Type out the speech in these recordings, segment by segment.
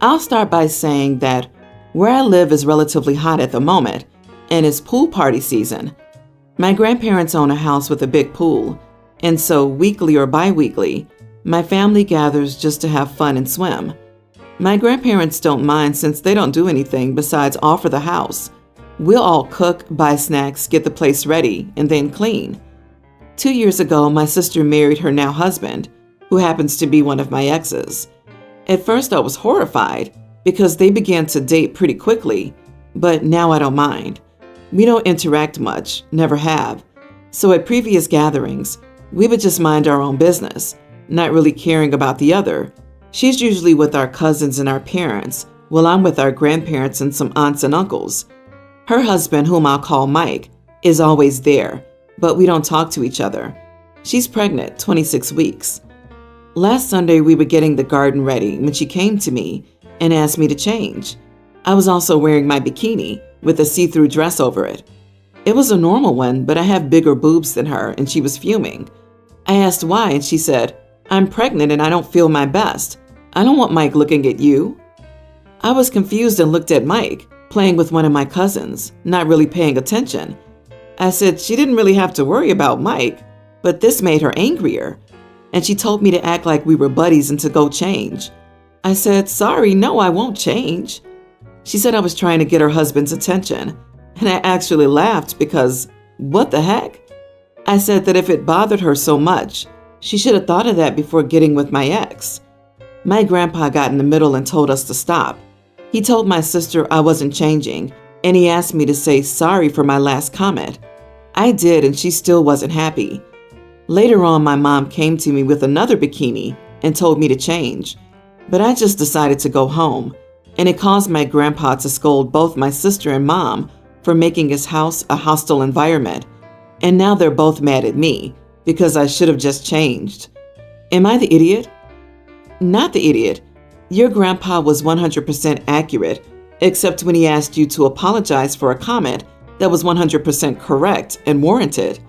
I'll start by saying that where I live is relatively hot at the moment, and it's pool party season. My grandparents own a house with a big pool, and so weekly or bi-weekly, my family gathers just to have fun and swim. My grandparents don't mind since they don't do anything besides offer the house. We'll all cook, buy snacks, get the place ready, and then clean. 2 years ago, my sister married her now husband, who happens to be one of my exes. At first, I was horrified because they began to date pretty quickly, but now I don't mind. We don't interact much, never have. So at previous gatherings, we would just mind our own business, not really caring about the other. She's usually with our cousins and our parents, while I'm with our grandparents and some aunts and uncles. Her husband, whom I'll call Mike, is always there, but we don't talk to each other. She's pregnant, 26 weeks. Last Sunday, we were getting the garden ready when she came to me and asked me to change. I was also wearing my bikini with a see-through dress over it. It was a normal one, but I have bigger boobs than her, and she was fuming. I asked why, and she said, "I'm pregnant and I don't feel my best. I don't want Mike looking at you." I was confused and looked at Mike, playing with one of my cousins, not really paying attention. I said she didn't really have to worry about Mike, but this made her angrier, and she told me to act like we were buddies and to go change. I said, "Sorry, no, I won't change." She said I was trying to get her husband's attention, and I actually laughed because, what the heck? I said that if it bothered her so much, she should have thought of that before getting with my ex. My grandpa got in the middle and told us to stop. He told my sister I wasn't changing, and he asked me to say sorry for my last comment. I did, and she still wasn't happy. Later on, my mom came to me with another bikini and told me to change, but I just decided to go home, and it caused my grandpa to scold both my sister and mom for making his house a hostile environment, and now they're both mad at me because I should have just changed. Am I the idiot? Not the idiot. Your grandpa was 100% accurate, except when he asked you to apologize for a comment that was 100% correct and warranted.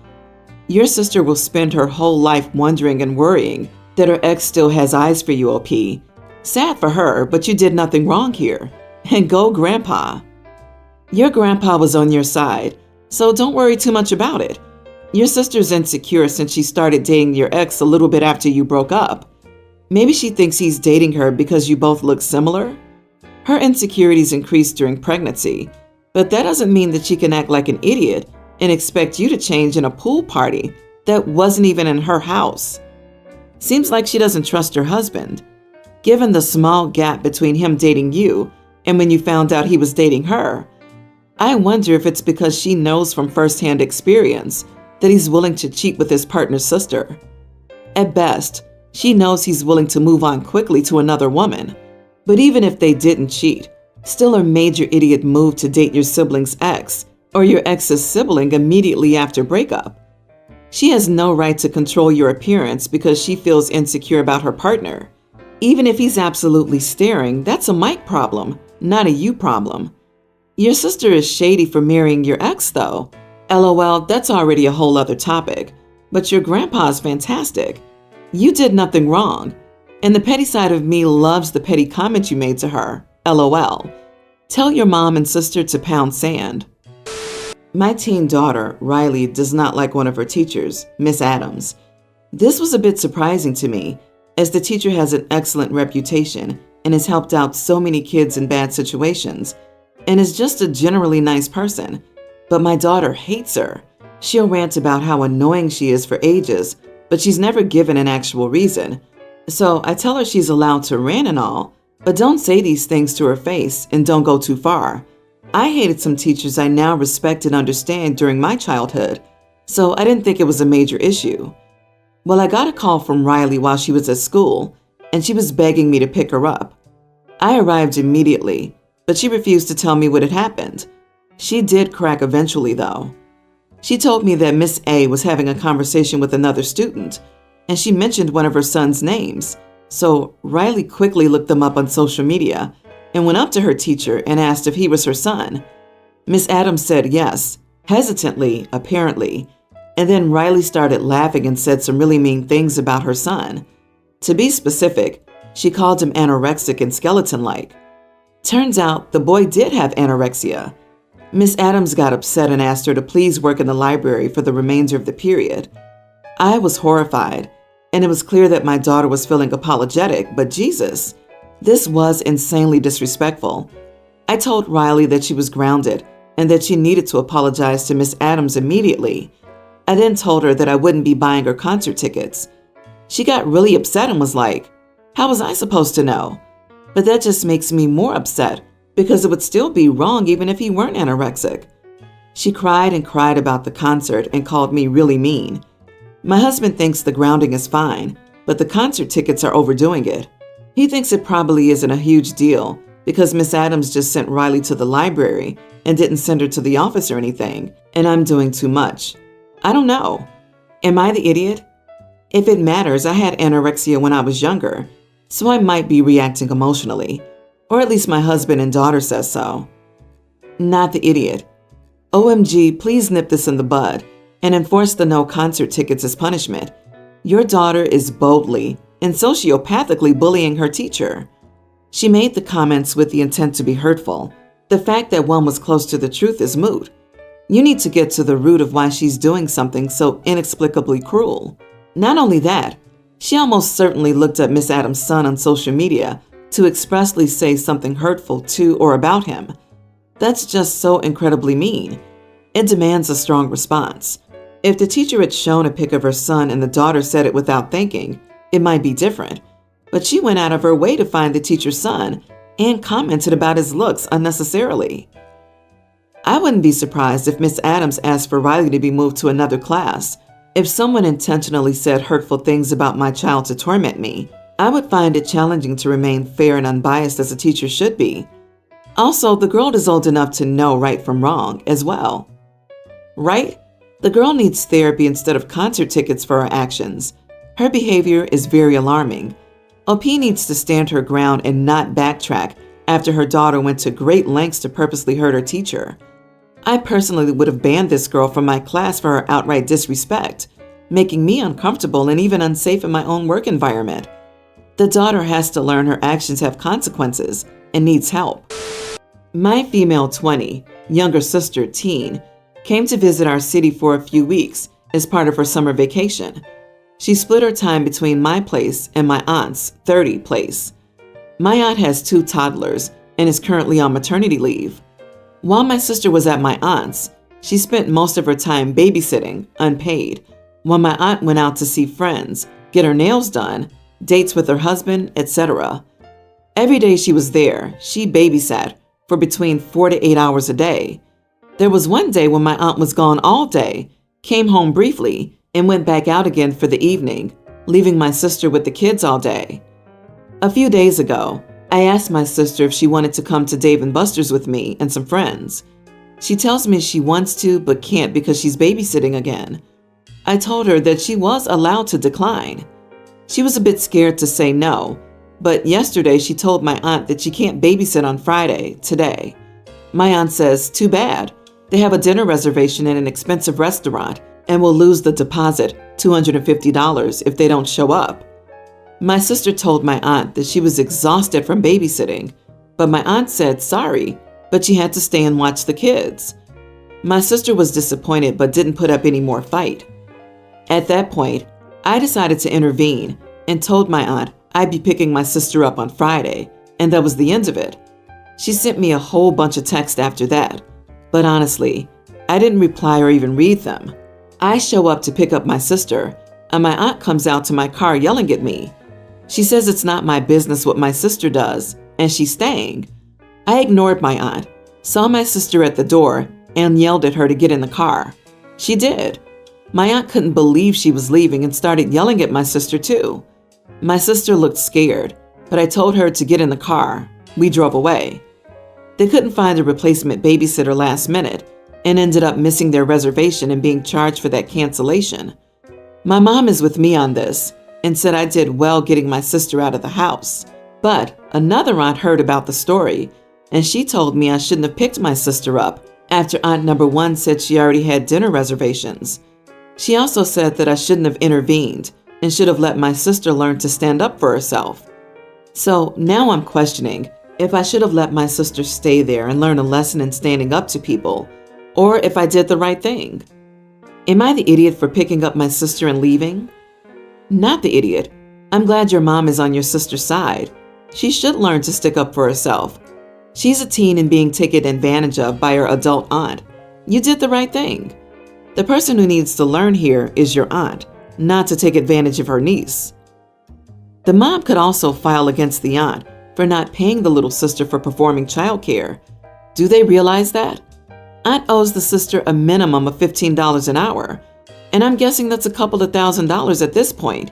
Your sister will spend her whole life wondering and worrying that her ex still has eyes for you, OP. Sad for her, but you did nothing wrong here. And go, Grandpa. Your grandpa was on your side, so don't worry too much about it. Your sister's insecure since she started dating your ex a little bit after you broke up. Maybe she thinks he's dating her because you both look similar. Her insecurities increased during pregnancy, but that doesn't mean that she can act like an idiot and expect you to change in a pool party that wasn't even in her house. Seems like she doesn't trust her husband. Given the small gap between him dating you and when you found out he was dating her, I wonder if it's because she knows from firsthand experience that he's willing to cheat with his partner's sister. At best, she knows he's willing to move on quickly to another woman. But even if they didn't cheat, still a major idiot move to date your sibling's ex or your ex's sibling immediately after breakup. She has no right to control your appearance because she feels insecure about her partner. Even if he's absolutely staring, that's a Mike problem, not a you problem. Your sister is shady for marrying your ex, though. LOL, that's already a whole other topic. But your grandpa's fantastic. You did nothing wrong. And the petty side of me loves the petty comment you made to her. LOL. Tell your mom and sister to pound sand. My teen daughter, Riley, does not like one of her teachers, Miss Adams. This was a bit surprising to me, as the teacher has an excellent reputation and has helped out so many kids in bad situations, and is just a generally nice person. But my daughter hates her. She'll rant about how annoying she is for ages, but she's never given an actual reason. So I tell her she's allowed to rant and all, but don't say these things to her face and don't go too far. I hated some teachers I now respect and understand during my childhood, so I didn't think it was a major issue. Well, I got a call from Riley while she was at school, and she was begging me to pick her up. I arrived immediately, but she refused to tell me what had happened. She did crack eventually, though. She told me that Miss A was having a conversation with another student, and she mentioned one of her son's names. So Riley quickly looked them up on social media and went up to her teacher and asked if he was her son. Miss Adams said yes, hesitantly, apparently, and then Riley started laughing and said some really mean things about her son. To be specific, she called him anorexic and skeleton-like. Turns out the boy did have anorexia. Miss Adams got upset and asked her to please work in the library for the remainder of the period. I was horrified, and it was clear that my daughter was feeling apologetic, but Jesus, this was insanely disrespectful. I told Riley that she was grounded and that she needed to apologize to Miss Adams immediately. I then told her that I wouldn't be buying her concert tickets. She got really upset and was like, "How was I supposed to know?" But that just makes me more upset because it would still be wrong even if he weren't anorexic. She cried and cried about the concert and called me really mean. My husband thinks the grounding is fine, but the concert tickets are overdoing it. He thinks it probably isn't a huge deal because Miss Adams just sent Riley to the library and didn't send her to the office or anything, and I'm doing too much. I don't know. Am I the idiot? If it matters, I had anorexia when I was younger, so I might be reacting emotionally, or at least my husband and daughter says so. Not the idiot. OMG, please nip this in the bud and enforce the no concert tickets as punishment. Your daughter is boldly and sociopathically bullying her teacher. She made the comments with the intent to be hurtful. The fact that one was close to the truth is moot. You need to get to the root of why she's doing something so inexplicably cruel. Not only that, she almost certainly looked up Miss Adams' son on social media to expressly say something hurtful to or about him. That's just so incredibly mean. It demands a strong response. If the teacher had shown a pic of her son and the daughter said it without thinking, it might be different. But she went out of her way to find the teacher's son and commented about his looks unnecessarily. I wouldn't be surprised if Miss Adams asked for Riley to be moved to another class. If someone intentionally said hurtful things about my child to torment me, I would find it challenging to remain fair and unbiased as a teacher should be. Also, the girl is old enough to know right from wrong as well. Right? The girl needs therapy instead of concert tickets for her actions. Her behavior is very alarming. OP needs to stand her ground and not backtrack after her daughter went to great lengths to purposely hurt her teacher. I personally would have banned this girl from my class for her outright disrespect, making me uncomfortable and even unsafe in my own work environment. The daughter has to learn her actions have consequences and needs help. My female 20, younger sister, teen, came to visit our city for a few weeks as part of her summer vacation. She split her time between my place and my aunt's 30 place. My aunt has 2 toddlers and is currently on maternity leave. While my sister was at my aunt's, she spent most of her time babysitting, unpaid, while my aunt went out to see friends, get her nails done, dates with her husband, etc. Every day she was there, she babysat for between 4 to 8 hours a day. There was one day when my aunt was gone all day, came home briefly, and went back out again for the evening, leaving my sister with the kids all day. A few days ago, I asked my sister if she wanted to come to Dave & Buster's with me and some friends. She tells me she wants to but can't because she's babysitting again. I told her that she was allowed to decline. She was a bit scared to say no, but yesterday she told my aunt that she can't babysit on Friday, today. My aunt says, too bad. They have a dinner reservation in an expensive restaurant and will lose the deposit, $250, if they don't show up. My sister told my aunt that she was exhausted from babysitting, but my aunt said sorry, but she had to stay and watch the kids. My sister was disappointed but didn't put up any more fight. At that point, I decided to intervene and told my aunt I'd be picking my sister up on Friday, and that was the end of it. She sent me a whole bunch of texts after that, but honestly, I didn't reply or even read them. I show up to pick up my sister, and my aunt comes out to my car yelling at me. She says it's not my business what my sister does, and she's staying. I ignored my aunt, saw my sister at the door, and yelled at her to get in the car. She did. My aunt couldn't believe she was leaving and started yelling at my sister too. My sister looked scared, but I told her to get in the car. We drove away. They couldn't find a replacement babysitter last minute and ended up missing their reservation and being charged for that cancellation. My mom is with me on this and said I did well getting my sister out of the house. But another aunt heard about the story, and she told me I shouldn't have picked my sister up after aunt number 1 said she already had dinner reservations. She also said that I shouldn't have intervened and should have let my sister learn to stand up for herself. So now I'm questioning if I should have let my sister stay there and learn a lesson in standing up to people, or if I did the right thing. Am I the idiot for picking up my sister and leaving? Not the idiot. I'm glad your mom is on your sister's side. She should learn to stick up for herself. She's a teen and being taken advantage of by her adult aunt. You did the right thing. The person who needs to learn here is your aunt, not to take advantage of her niece. The mom could also file against the aunt for not paying the little sister for performing childcare. Do they realize that? Aunt owes the sister a minimum of $15 an hour, and I'm guessing that's a couple of $1,000s at this point.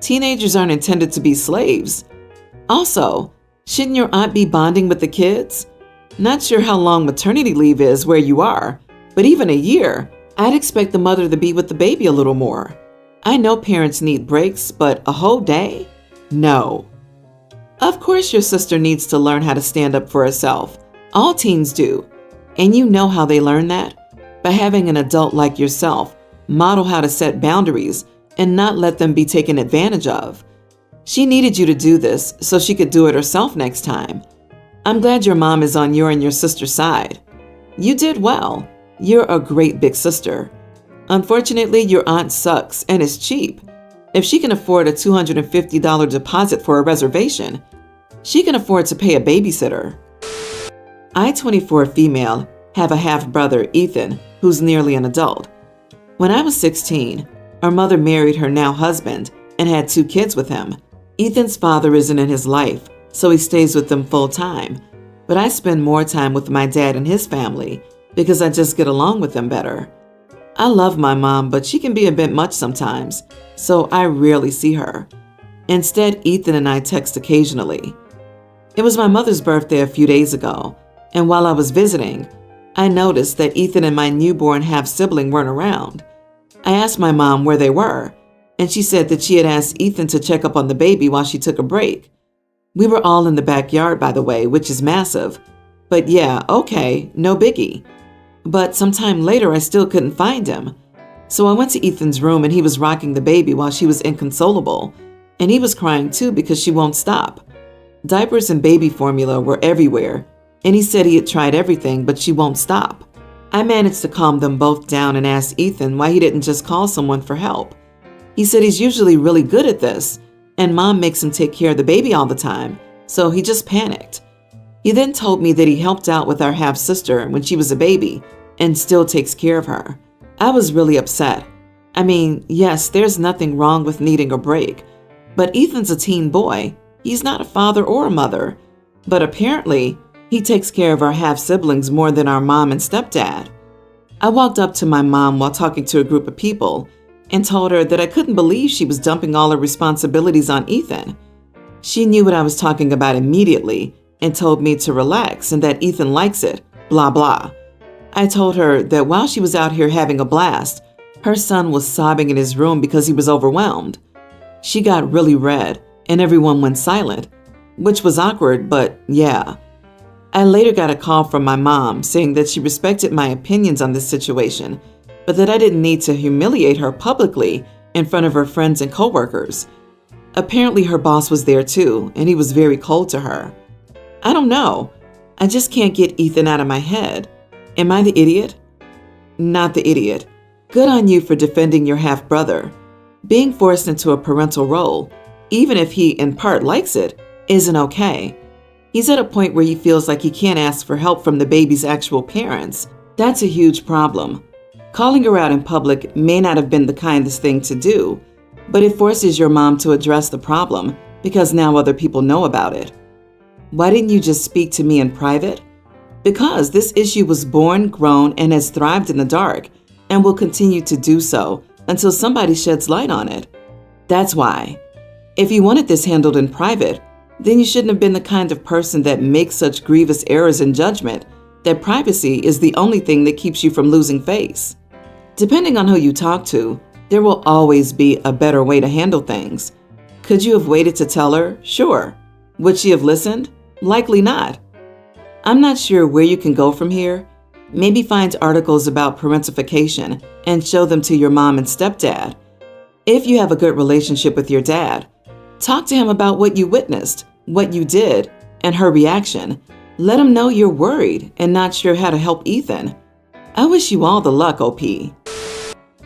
Teenagers aren't intended to be slaves. Also, shouldn't your aunt be bonding with the kids? Not sure how long maternity leave is where you are, but even a year, I'd expect the mother to be with the baby a little more. I know parents need breaks, but a whole day? No. Of course your sister needs to learn how to stand up for herself. All teens do. And you know how they learn that? By having an adult like yourself model how to set boundaries and not let them be taken advantage of. She needed you to do this so she could do it herself next time. I'm glad your mom is on your and your sister's side. You did well. You're a great big sister. Unfortunately, your aunt sucks and is cheap. If she can afford a $250 deposit for a reservation, she can afford to pay a babysitter. I, 24 female, have a half-brother, Ethan, who's nearly an adult. When I was 16, our mother married her now husband and had 2 kids with him. Ethan's father isn't in his life, so he stays with them full-time, but I spend more time with my dad and his family because I just get along with them better. I love my mom, but she can be a bit much sometimes, so I rarely see her. Instead, Ethan and I text occasionally. It was my mother's birthday a few days ago, and while I was visiting, I noticed that Ethan and my newborn half-sibling weren't around. I asked my mom where they were, and she said that she had asked Ethan to check up on the baby while she took a break. We were all in the backyard, by the way, which is massive. But yeah, okay, no biggie. But sometime later, I still couldn't find him. So I went to Ethan's room and he was rocking the baby while she was inconsolable. And he was crying too because she won't stop. Diapers and baby formula were everywhere. And he said he had tried everything, but she won't stop. I managed to calm them both down and asked Ethan why he didn't just call someone for help. He said he's usually really good at this, and mom makes him take care of the baby all the time, so he just panicked. He then told me that he helped out with our half-sister when she was a baby and still takes care of her. I was really upset. I mean, yes, there's nothing wrong with needing a break, but Ethan's a teen boy. He's not a father or a mother, but apparently he takes care of our half-siblings more than our mom and stepdad. I walked up to my mom while talking to a group of people and told her that I couldn't believe she was dumping all her responsibilities on Ethan. She knew what I was talking about immediately and told me to relax and that Ethan likes it, blah blah. I told her that while she was out here having a blast, her son was sobbing in his room because he was overwhelmed. She got really red and everyone went silent, which was awkward, but yeah. I later got a call from my mom saying that she respected my opinions on this situation, but that I didn't need to humiliate her publicly in front of her friends and coworkers. Apparently her boss was there too, and he was very cold to her. I don't know. I just can't get Ethan out of my head. Am I the idiot? Not the idiot. Good on you for defending your half-brother. Being forced into a parental role, even if he in part likes it, isn't okay. He's at a point where he feels like he can't ask for help from the baby's actual parents. That's a huge problem. Calling her out in public may not have been the kindest thing to do, but it forces your mom to address the problem because now other people know about it. Why didn't you just speak to me in private? Because this issue was born, grown, and has thrived in the dark and will continue to do so until somebody sheds light on it. That's why. If you wanted this handled in private, then you shouldn't have been the kind of person that makes such grievous errors in judgment that privacy is the only thing that keeps you from losing face. Depending on who you talk to, there will always be a better way to handle things. Could you have waited to tell her? Sure. Would she have listened? Likely not. I'm not sure where you can go from here. Maybe find articles about parentification and show them to your mom and stepdad. If you have a good relationship with your dad, talk to him about what you witnessed, what you did, And her reaction, let him know you're worried and not sure how to help Ethan. I wish you all the luck, OP.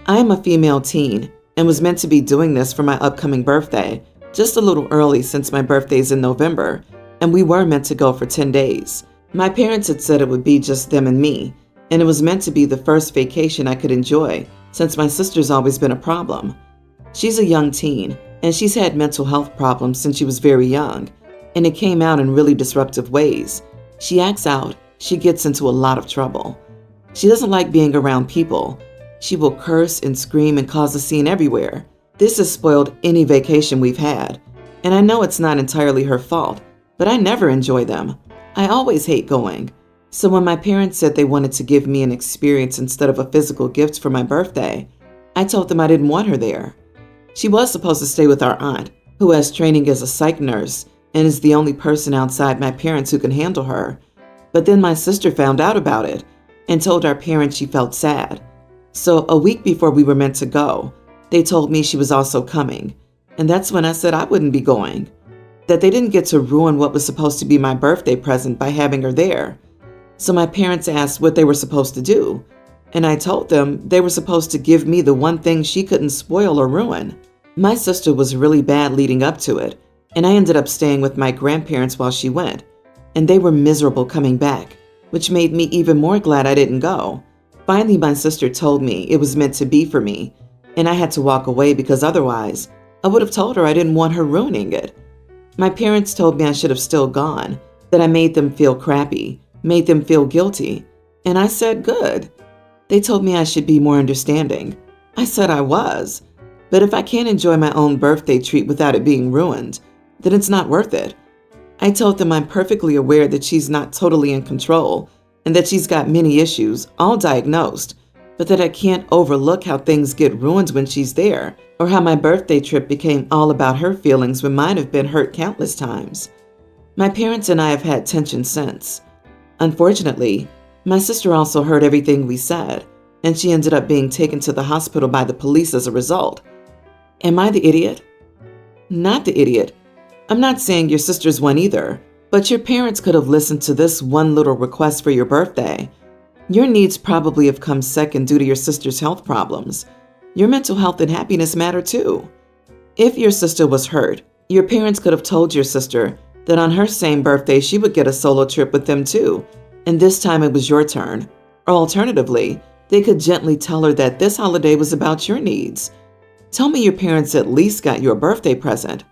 I am a female teen and was meant to be doing this for my upcoming birthday, just a little early since my birthday's in November, and we were meant to go for 10 days. My parents had said it would be just them and me, and it was meant to be the first vacation I could enjoy since my sister's always been a problem. She's a young teen, and she's had mental health problems since she was very young, and it came out in really disruptive ways. She acts out, she gets into a lot of trouble. She doesn't like being around people. She will curse and scream and cause a scene everywhere. This has spoiled any vacation we've had, and I know it's not entirely her fault, but I never enjoy them. I always hate going. So when my parents said they wanted to give me an experience instead of a physical gift for my birthday, I told them I didn't want her there. She was supposed to stay with our aunt, who has training as a psych nurse and is the only person outside my parents who can handle her. But then my sister found out about it and told our parents she felt sad. So a week before we were meant to go, they told me she was also coming. And that's when I said I wouldn't be going. That they didn't get to ruin what was supposed to be my birthday present by having her there. So my parents asked what they were supposed to do. And I told them they were supposed to give me the one thing she couldn't spoil or ruin. My sister was really bad leading up to it, and I ended up staying with my grandparents while she went. And they were miserable coming back, which made me even more glad I didn't go. Finally, my sister told me it was meant to be for me, and I had to walk away because otherwise, I would have told her I didn't want her ruining it. My parents told me I should have still gone, that I made them feel crappy, made them feel guilty, and I said good. They told me I should be more understanding. I said I was, but if I can't enjoy my own birthday treat without it being ruined, then it's not worth it. I told them I'm perfectly aware that she's not totally in control and that she's got many issues, all diagnosed, but that I can't overlook how things get ruined when she's there, or how my birthday trip became all about her feelings when mine have been hurt countless times. My parents and I have had tension since. Unfortunately, my sister also heard everything we said, and she ended up being taken to the hospital by the police as a result. Am I the idiot? Not the idiot. I'm not saying your sister's one either, but your parents could have listened to this one little request for your birthday. Your needs probably have come second due to your sister's health problems. Your mental health and happiness matter too. If your sister was hurt, your parents could have told your sister that on her same birthday she would get a solo trip with them too, and this time it was your turn. Or alternatively, they could gently tell her that this holiday was about your needs. Tell me your parents at least got you a birthday present.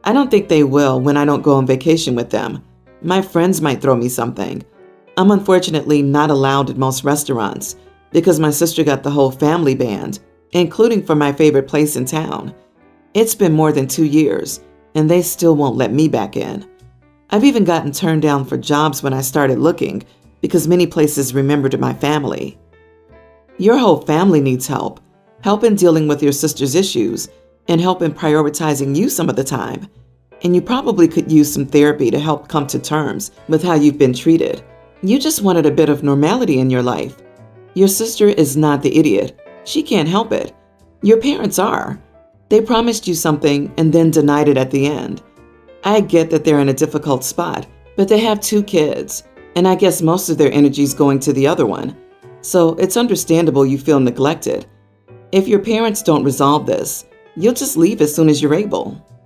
I don't think they will when I don't go on vacation with them. My friends might throw me something. I'm unfortunately not allowed at most restaurants because my sister got the whole family banned, including for my favorite place in town. It's been more than 2 years, and they still won't let me back in. I've even gotten turned down for jobs when I started looking because many places remembered my family. Your whole family needs help. Help in dealing with your sister's issues and help in prioritizing you some of the time. And you probably could use some therapy to help come to terms with how you've been treated. You just wanted a bit of normality in your life. Your sister is not the idiot. She can't help it. Your parents are. They promised you something and then denied it at the end. I get that they're in a difficult spot, but they have 2 kids, and I guess most of their energy is going to the other one. So it's understandable you feel neglected. If your parents don't resolve this, you'll just leave as soon as you're able.